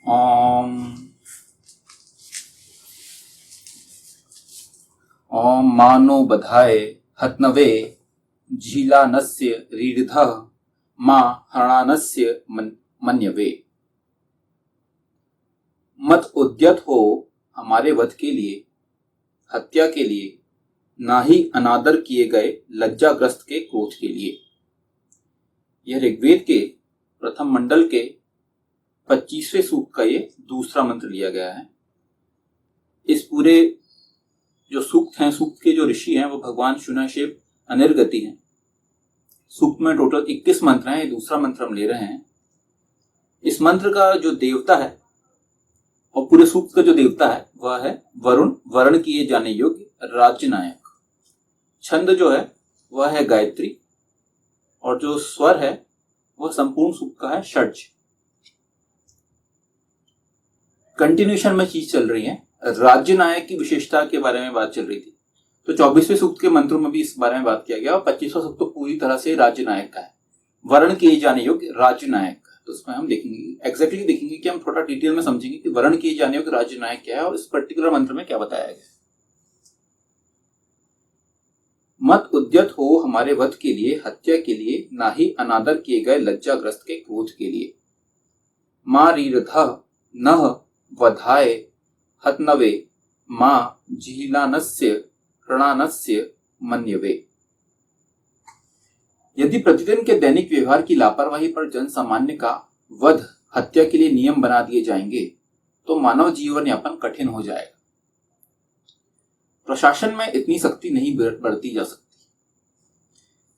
ओम ओम मानो बधाए हतनवे झीलानस्य रीढ़धः मा हणानस्य मन्यवे। मत उद्यत हो हमारे वध के लिए, हत्या के लिए, ना ही अनादर किए गए लज्जाग्रस्त के क्रोध के लिए। यह ऋग्वेद के प्रथम मंडल के 25वें सूक्त का ये दूसरा मंत्र लिया गया है। इस पूरे जो सूक्त हैं, सूक्त के जो ऋषि हैं वो भगवान शुनशेप अनिर्गति हैं। सूक्त में टोटल 21 मंत्र हैं, ये दूसरा मंत्र हम ले रहे हैं। इस मंत्र का जो देवता है और पूरे सूक्त का जो देवता है वह है वरुण, वर्ण किए जाने योग्य राज्य नायक। छंद जो है वह है गायत्री और जो स्वर है वह संपूर्ण सूक्त का है षड्ज। कंटिन्यूएशन में चीज चल रही है, राज्य नायक की विशेषता के बारे में बात चल रही थी। तो 24वें सूक्त के मंत्रों में भी इस बारे में बात किया गया और 25वां सूक्त तो पूरी तरह से राज्य नायक का है, वर्ण किए जाने योग्य राज्य नायक का। तो उसमें हम देखेंगे, एग्जैक्टली देखेंगे कि हम थोड़ा डिटेल में समझेंगे कि वर्ण किए जाने योग्य राज्य नायक क्या है और इस पर्टिकुलर मंत्र में क्या बताया गया। मत उद्यत हो हमारे वध के लिए, हत्या के लिए, ना ही अनादर किए गए लज्जाग्रस्त के क्रोध के लिए। मां रीरधः नः वधाए हतनवे मां जिहिलानस्य प्रणानस्य मन्यवे। यदि प्रतिदिन के दैनिक व्यवहार की लापरवाही पर जन सामान्य का वध, हत्या के लिए नियम बना दिए जाएंगे तो मानव जीवन यापन कठिन हो जाएगा। प्रशासन में इतनी सख्ती नहीं बरती जा सकती।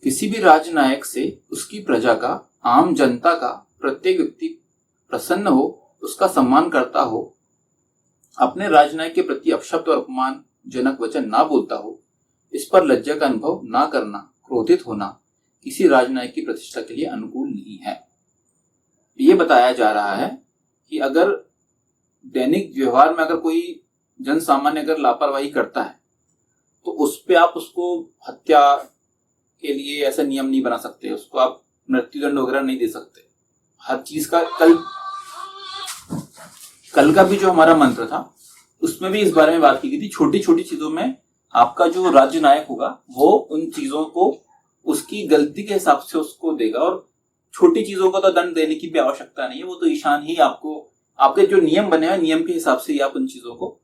किसी भी राजनायक से उसकी प्रजा का, आम जनता का प्रत्येक व्यक्ति प्रसन्न हो, उसका सम्मान करता हो, अपने राजनायक के प्रति अपशब्द और अपमानजनक वचन ना बोलता हो, इस पर लज्जा का अनुभव ना करना, क्रोधित होना किसी राजनायक की प्रतिष्ठा के लिए अनुकूल नहीं है। ये बताया जा रहा है कि अगर दैनिक व्यवहार में अगर कोई जन सामान्य अगर लापरवाही करता है तो उस पे आप उसको हत्या के लिए ऐसा नियम नहीं बना सकते, उसको आप मृत्युदंड वगैरह नहीं दे सकते। हर चीज का कल का भी जो हमारा मंत्र था उसमें भी इस बारे में बात की गई थी। छोटी छोटी चीजों में आपका जो राज्य नायक होगा वो उन चीजों को उसकी गलती के हिसाब से उसको देगा और छोटी चीजों का तो दंड देने की भी आवश्यकता नहीं है। वो तो ईशान ही आपको, आपके जो नियम बने हैं नियम के हिसाब से ही आप उन चीजों को,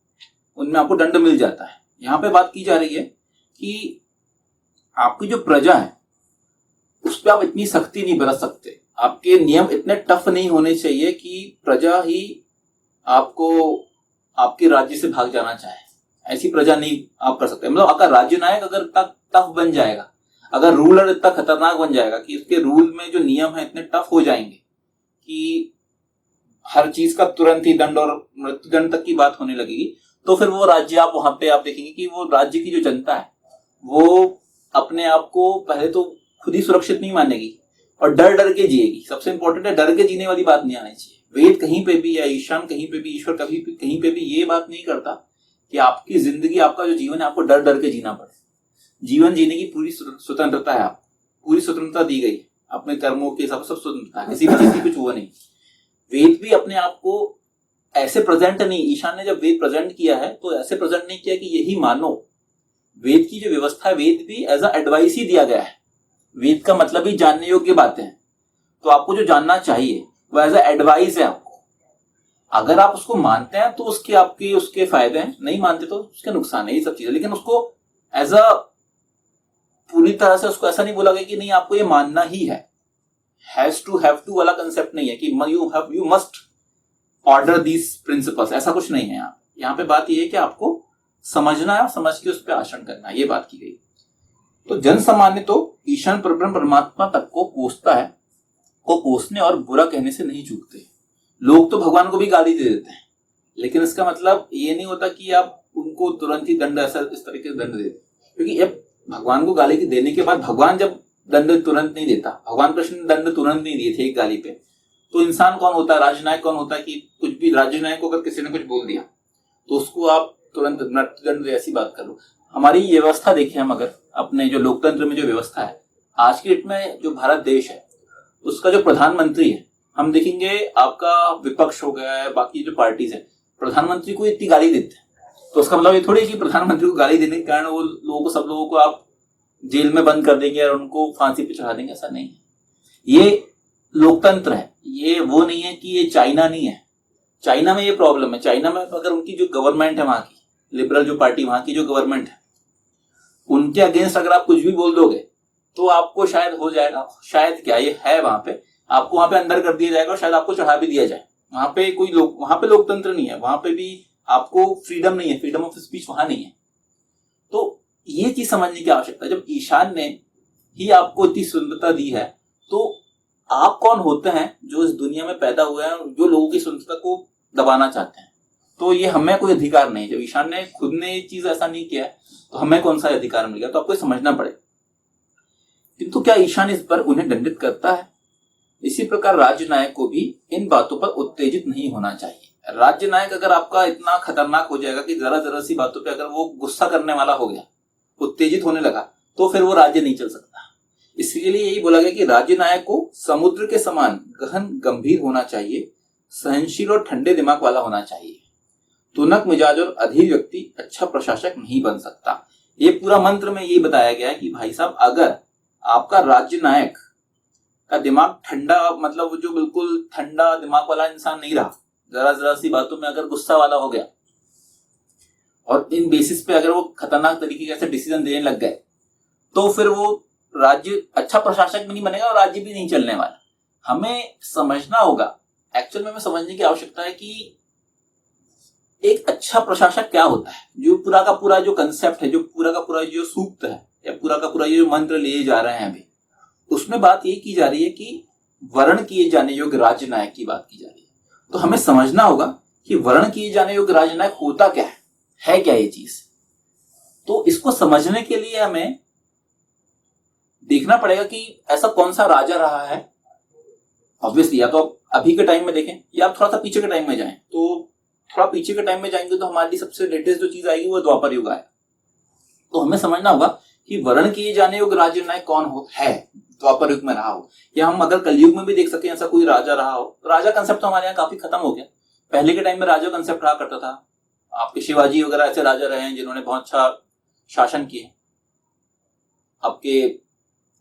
उनमें आपको दंड मिल जाता है। यहाँ पे बात की जा रही है कि आपकी जो प्रजा है उस पर आप इतनी सख्ती नहीं बरत सकते। आपके नियम इतने टफ नहीं होने चाहिए कि प्रजा ही आपको आपके राज्य से भाग जाना चाहे। ऐसी प्रजा नहीं आप कर सकते। मतलब आपका राज्य नायक अगर टफ बन जाएगा, अगर रूलर इतना खतरनाक बन जाएगा कि उसके रूल में जो नियम है इतने टफ हो जाएंगे कि हर चीज का तुरंत ही दंड और मृत्युदंड तक की बात होने लगेगी, तो फिर वो राज्य आप वहां पे आप देखेंगे कि वो राज्य की जो जनता है वो अपने आप को पहले तो खुद ही सुरक्षित नहीं मानेगी और डर डर के जिएगी। सबसे इंपॉर्टेंट है, डर के जीने वाली बात नहीं आनी चाहिए। वेद कहीं पे भी या ईशान कहीं पे भी, ईश्वर कहीं पे भी ये बात नहीं करता कि आपकी जिंदगी, आपका जो जीवन है आपको डर डर के जीना पड़े। जीवन जीने की पूरी स्वतंत्रता है, आपको पूरी स्वतंत्रता दी गई है, अपने कर्मों के हिसाब से सब स्वतंत्रता है, किसी भी चीज की कुछ वो नहीं। वेद भी अपने आप को ऐसे प्रेजेंट नहीं, ईशान ने जब वेद प्रेजेंट किया है तो ऐसे प्रेजेंट नहीं किया कि यही मानो। वेद की जो व्यवस्था है, वेद भी एज अ एडवाइस ही दिया गया है। वेद का मतलब ही जानने योग्य बातें हैं, तो आपको जो जानना चाहिए वो एज अ एडवाइस है आपको। अगर आप उसको मानते हैं तो उसके फायदे हैं, नहीं मानते तो उसके नुकसान है, ये सब चीजें। लेकिन उसको एज अ पूरी तरह से उसको ऐसा नहीं बोला गया कि नहीं आपको ये मानना ही है। हैज टू हैव टू वाला कंसेप्ट नहीं है कि you must order these principles, ऐसा कुछ नहीं है। यहाँ पे बात ये है कि आपको समझना है और समझ के उस पर आचरण करना है, ये बात की गई। तो जन सामान्य तो ईशान परब्रह्म परमात्मा तक को कोसता है, को कोसने और बुरा कहने से नहीं चूकते। लोग तो भगवान को भी गाली दे देते हैं, लेकिन इसका मतलब ये नहीं होता कि आप उनको तुरंत ही दंड ऐसा इस तरीके से दंड देते, क्योंकि अब भगवान को गाली देने के बाद भगवान जब दंड तुरंत नहीं देता, भगवान कृष्ण ने दंड तुरंत नहीं दिए थे एक गाली पे, तो इंसान कौन होता है, राजनायक कौन होता है कि कुछ भी राजनायक को अगर किसी ने कुछ बोल दिया तो उसको आप तुरंत मृत्युदंड ऐसी बात कर लो। हमारी ये व्यवस्था देखें हम, अगर अपने जो लोकतंत्र में जो व्यवस्था है आज की डेट में, जो भारत देश है उसका जो प्रधानमंत्री है हम देखेंगे आपका विपक्ष हो गया है, बाकी जो पार्टीज है, प्रधानमंत्री को इतनी गाली देते हैं, तो उसका मतलब ये थोड़ी है कि प्रधानमंत्री को गाली देने के कारण वो लोगों को, सब लोगों को आप जेल में बंद कर देंगे और उनको फांसी पे चढ़ा देंगे, ऐसा नहीं है। ये लोकतंत्र है, ये वो नहीं है कि ये चाइना नहीं है। चाइना में ये प्रॉब्लम है। चाइना में अगर उनकी जो गवर्नमेंट है, वहां की लिबरल जो पार्टी, वहां की जो गवर्नमेंट है, उनके अगेंस्ट अगर आप कुछ भी बोल दोगे तो आपको शायद हो जाएगा, शायद क्या ये है, वहां पे आपको वहां पे अंदर कर दिया जाएगा और शायद आपको चढ़ा भी दिया जाए। वहां पे कोई लोग, वहां पे लोकतंत्र नहीं है, वहां पे भी आपको फ्रीडम नहीं है, फ्रीडम ऑफ स्पीच वहां नहीं है। तो ये चीज समझने की आवश्यकता है। जब ईशान ने ही आपको इतनी स्वतंत्रता दी है, तो आप कौन होते हैं जो इस दुनिया में पैदा हुए हैं, जो लोगों की स्वतंत्रता को दबाना चाहते हैं? तो ये हमें कोई अधिकार नहीं। जब ईशान ने खुद ने ये चीज ऐसा नहीं किया है, तो हमें कौन सा अधिकार मिल गया? तो आपको समझना पड़ेगा। किंतु क्या ईशान इस पर उन्हें दंडित करता है? इसी प्रकार राज्य नायक को भी इन बातों पर उत्तेजित नहीं होना चाहिए। राज्य नायक अगर आपका इतना खतरनाक हो जाएगा कि जरा जरा सी बातों पे अगर वो गुस्सा करने वाला हो गया, उत्तेजित होने लगा, तो फिर वो राज्य नहीं चल सकता। इसलिए यही बोला गया कि राज्य नायक को समुद्र के समान गहन गंभीर होना चाहिए, सहनशील और ठंडे दिमाग वाला होना चाहिए। तुनक मिजाज और अधीर व्यक्ति अच्छा प्रशासक नहीं बन सकता। ये पूरा मंत्र में ये बताया गया है कि भाई साहब, अगर आपका राज्य नायक का दिमाग ठंडा, मतलब वो जो बिल्कुल ठंडा दिमाग वाला इंसान नहीं रहा, जरा जरा सी बातों में अगर गुस्सा वाला हो गया और इन बेसिस पे अगर वो खतरनाक तरीके से डिसीजन देने लग गए, तो फिर वो राज्य अच्छा प्रशासक भी नहीं बनेगा और राज्य भी नहीं चलने वाला। हमें समझना होगा, एक्चुअल में हमें समझने की आवश्यकता है कि एक अच्छा प्रशासक क्या होता है। जो पूरा का पूरा जो कंसेप्ट है, जो पूरा का पूरा जो सूक्त है, या पूरा का पूरा जो मंत्र लिए जा रहे हैं अभी, उसमें बात ये की जा रही है कि वर्ण किए जाने योग्य राज्य नायक की बात की जा रही है। तो हमें समझना होगा कि वर्ण किए जाने योग्य राज्य नायक होता क्या है क्या ये चीज। तो इसको समझने के लिए हमें देखना पड़ेगा कि ऐसा कौन सा राजा रहा है। ऑब्वियसली या तो आप अभी के टाइम में देखें, या आप थोड़ा सा पीछे के टाइम में जाएं। तो थोड़ा पीछे के टाइम में जाएंगे तो हमारी सबसे लेटेस्ट जो चीज आएगी वो द्वापर युग आएगा। तो हमें समझना होगा कि वर्ण किए जाने योग्य राज्य नायक कौन है, द्वापर युग में रहा हो, या हम अगर कलयुग में भी देख सकें ऐसा कोई राजा रहा हो। राजा कंसेप्ट तो हमारे यहाँ काफी खत्म हो गया। पहले के टाइम में राजा कंसेप्ट रहा करता था। आपके शिवाजी वगैरह ऐसे राजा रहे हैं जिन्होंने बहुत अच्छा शासन किए। आपके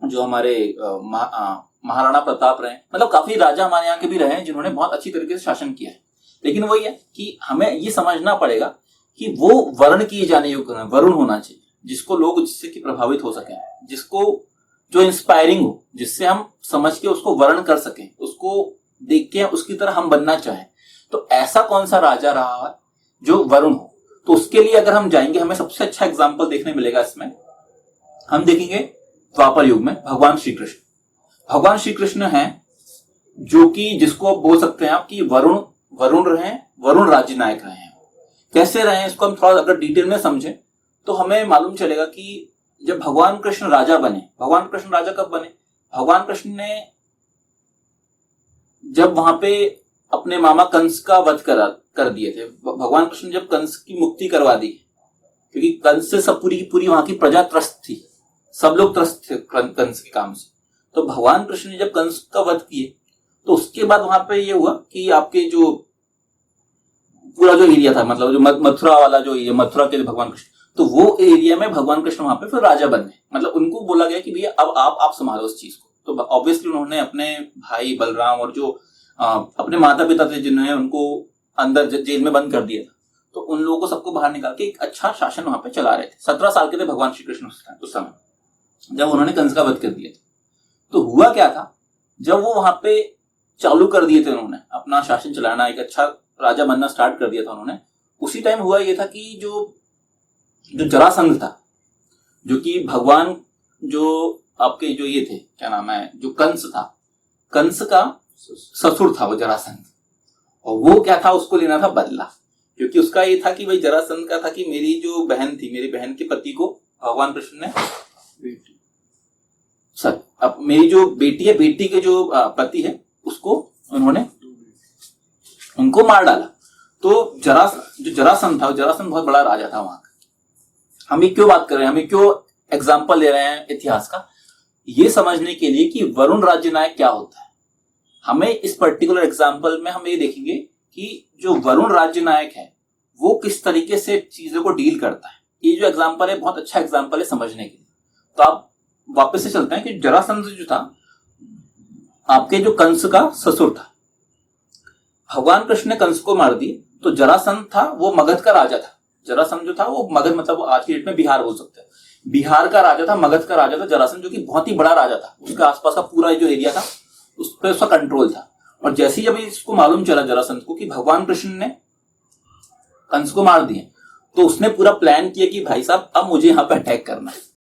जो हमारे महाराणा प्रताप रहे, मतलब काफी राजा हमारे यहाँ के भी रहे हैं जिन्होंने बहुत अच्छी तरीके से शासन किया है। लेकिन वही है कि हमें ये समझना पड़ेगा कि वो वर्ण किए जाने योग्य वरुण होना चाहिए, जिसको लोग जिससे कि प्रभावित हो सके, जिसको जो इंस्पायरिंग हो, जिससे हम समझ के उसको वर्ण कर सकें, उसको देख के उसकी तरह हम बनना चाहें। तो ऐसा कौन सा राजा रहा है जो वरुण हो? तो उसके लिए अगर हम जाएंगे, हमें सबसे अच्छा एग्जाम्पल देखने मिलेगा इसमें। हम देखेंगे द्वापर युग में भगवान श्री कृष्ण। भगवान श्री कृष्ण हैं जो कि जिसको आप बोल सकते हैं आप कि वरुण रहे, वरुण राज्य नायक रहे हैं। कैसे रहे हैं इसको हम थोड़ा अगर डिटेल में समझें तो हमें मालूम चलेगा कि जब भगवान कृष्ण राजा बने, भगवान कृष्ण राजा कब बने? भगवान कृष्ण ने जब वहां पे अपने मामा कंस का वध कर दिए थे। भगवान कृष्ण जब कंस की मुक्ति करवा दी, क्योंकि कंस से सब पूरी की पूरी वहां की प्रजा त्रस्त थी, सब लोग त्रस्त थे कंस के काम से। तो भगवान कृष्ण ने जब कंस का वध किए तो उसके बाद वहां पे ये हुआ कि आपके जो पूरा जो एरिया था, मतलब जो मथुरा वाला जो एरिया, मथुरा के भगवान कृष्ण, तो वो एरिया में भगवान कृष्ण वहां पे फिर राजा बन गए। मतलब उनको बोला गया कि भैया अब आप संभालो उस चीज को। तो ऑब्वियसली उन्होंने अपने भाई बलराम और जो अपने माता पिता थे जिन्होंने उनको अंदर जेल में बंद कर दिया था, तो उन लोगों को सबको बाहर निकाल के एक अच्छा शासन वहां पे चला रहे थे। 17 साल के थे भगवान श्री कृष्ण उस समय जब उन्होंने कंस का वध कर दिया था। तो हुआ क्या था, जब वो वहां पे चालू कर दिए थे उन्होंने अपना शासन चलाना, एक अच्छा राजा बनना स्टार्ट कर दिया था उन्होंने, उसी टाइम हुआ ये था कि जो जरासंध था, जो कि भगवान जो आपके जो ये थे, क्या नाम है, जो कंस था, कंस का ससुर था वो जरासंध। और वो क्या था, उसको लेना था बदला। क्योंकि उसका ये था कि भाई जरासंध का था कि मेरी जो बहन थी, मेरी बहन के पति को भगवान कृष्ण ने अब मेरी जो बेटी है, बेटी के जो पति है उसको उन्होंने उनको मार डाला। तो जो जरासंध था, जरासंध बहुत बड़ा राजा था वहां का। हम ये क्यों बात कर रहे हैं, हमें क्यों एग्जाम्पल ले रहे हैं इतिहास का? ये समझने के लिए कि वरुण राज्य नायक क्या होता है। हमें इस पर्टिकुलर एग्जाम्पल में हम ये देखेंगे कि जो वरुण राज्य नायक है वो किस तरीके से चीजों को डील करता है। ये जो एग्जाम्पल है बहुत अच्छा एग्जाम्पल है समझने के लिए। तो आप वापस से चलते हैं कि जरासंध जो था आपके जो कंस का ससुर था। भगवान कृष्ण ने कंस को मार दिए, तो जरासंध था वो मगध का राजा था। जरासंध जो था वो मगध मतलब आज की डेट में बिहार बोल सकते हैं, बिहार का राजा था, मगध का राजा था जरासंध, जो कि बहुत ही बड़ा राजा था। उसके आसपास का पूरा जो एरिया था उस पर उसका कंट्रोल था। और जैसे ही जब इसको मालूम चला जरासंध को कि भगवान कृष्ण ने कंस को मार दिए, तो उसने पूरा प्लान किया कि भाई साहब अब मुझे यहाँ पे अटैक करना है।